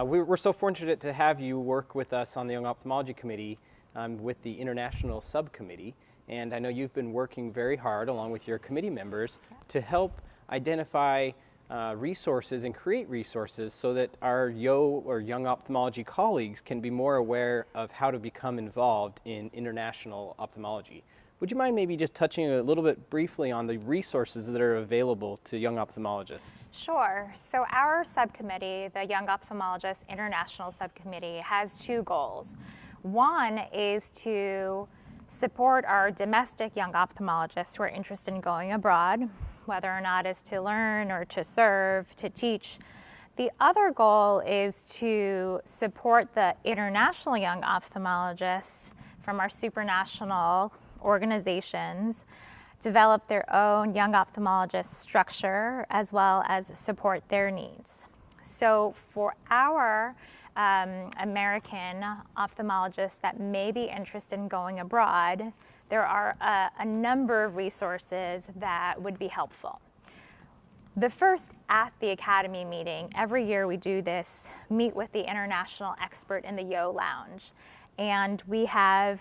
We're so fortunate to have you work with us on the Young Ophthalmology Committee with the International Subcommittee. And I know you've been working very hard, along with your committee members, to help identify resources and create resources so that our young ophthalmology colleagues can be more aware of how to become involved in international ophthalmology. Would you mind maybe just touching a little bit briefly on the resources that are available to young ophthalmologists? Sure. So our subcommittee, the Young Ophthalmologists International Subcommittee, has two goals. One is to support our domestic young ophthalmologists who are interested in going abroad, whether or not it's to learn or to serve, to teach. The other goal is to support the international young ophthalmologists from our supranational organizations, develop their own young ophthalmologist structure, as well as support their needs. So for our American ophthalmologists that may be interested in going abroad, there are a number of resources that would be helpful. The first, at the Academy meeting, every year we do this, meet with the international expert in the Yo Lounge. And we have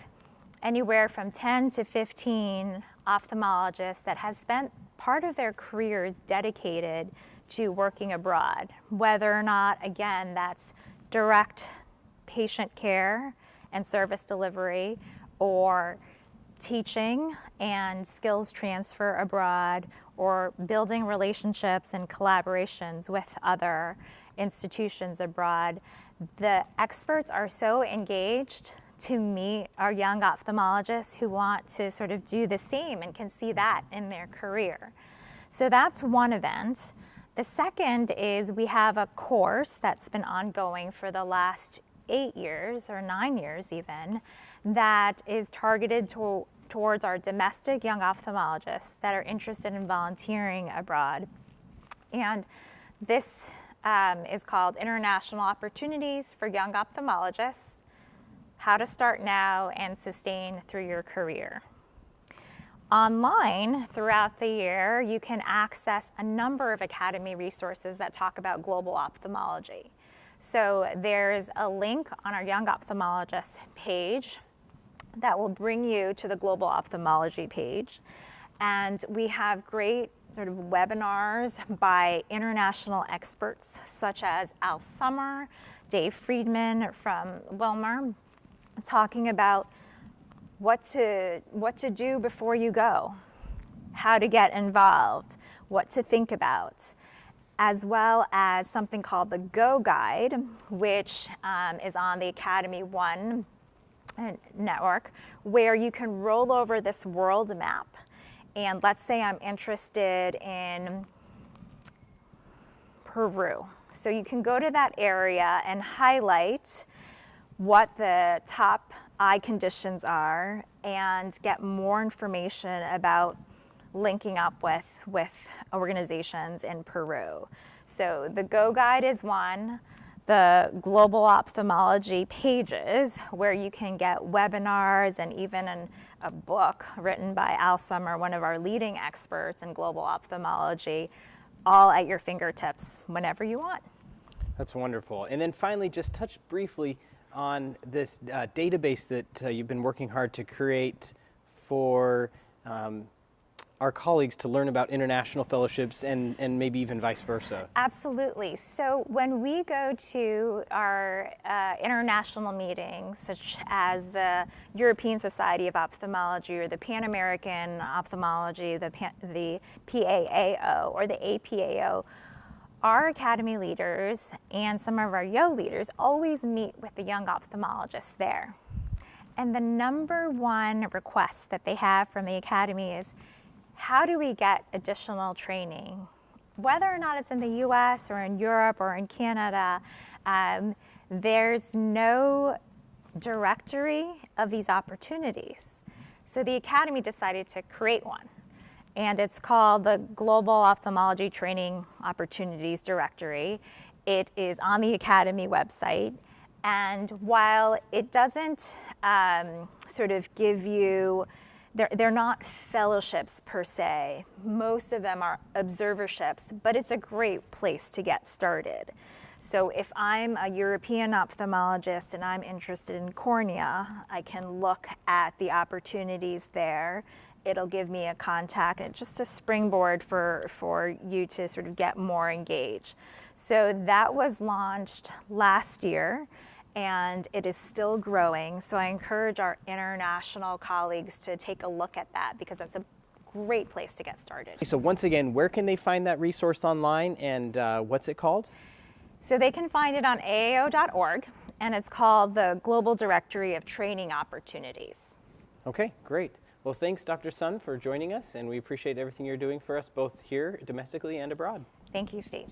anywhere from 10 to 15 ophthalmologists that have spent part of their careers dedicated to working abroad, whether or not, again, that's direct patient care and service delivery, or teaching and skills transfer abroad, or building relationships and collaborations with other institutions abroad. The experts are so engaged to meet our young ophthalmologists who want to sort of do the same and can see that in their career. So that's one event. The second is we have a course that's been ongoing for the last 8 years, or 9 years even, that is targeted towards our domestic young ophthalmologists that are interested in volunteering abroad. And this is called International Opportunities for Young Ophthalmologists: How to Start Now and Sustain Through Your Career. Online, throughout the year, you can access a number of Academy resources that talk about global ophthalmology. So there's a link on our Young Ophthalmologists page that will bring you to the Global Ophthalmology page. And we have great sort of webinars by international experts such as Al Summer, Dave Friedman from Wilmer, talking about what to do before you go, how to get involved, what to think about, as well as something called the Go Guide, which is on the Academy One network, where you can roll over this world map. And let's say I'm interested in Peru. So you can go to that area and highlight what the top eye conditions are and get more information about linking up with organizations in Peru. So the Go Guide is one. The Global Ophthalmology pages, where you can get webinars and even a book written by Al Summer, one of our leading experts in global ophthalmology, all at your fingertips whenever you want. That's wonderful. And then finally, just touch briefly on this database that you've been working hard to create for our colleagues to learn about international fellowships and maybe even vice versa. Absolutely. So when we go to our international meetings, such as the European Society of Ophthalmology or the Pan American Ophthalmology, the PAAO or the APAO, our Academy leaders and some of our YO leaders always meet with the young ophthalmologists there. And the number one request that they have from the Academy is, how do we get additional training? Whether or not it's in the US or in Europe or in Canada, there's no directory of these opportunities. So the Academy decided to create one. And it's called the Global Ophthalmology Training Opportunities Directory. It is on the Academy website. And while it doesn't sort of give you, they're not fellowships per se. Most of them are observerships, but it's a great place to get started. So if I'm a European ophthalmologist and I'm interested in cornea, I can look at the opportunities there. It'll give me a contact and just a springboard for you to sort of get more engaged. So that was launched last year, and it is still growing. So I encourage our international colleagues to take a look at that, because that's a great place to get started. So once again, where can they find that resource online, and what's it called? So they can find it on aao.org, and it's called the Global Directory of Training Opportunities. Okay, great. Well, thanks, Dr. Sun, for joining us, and we appreciate everything you're doing for us both here domestically and abroad. Thank you, Steve.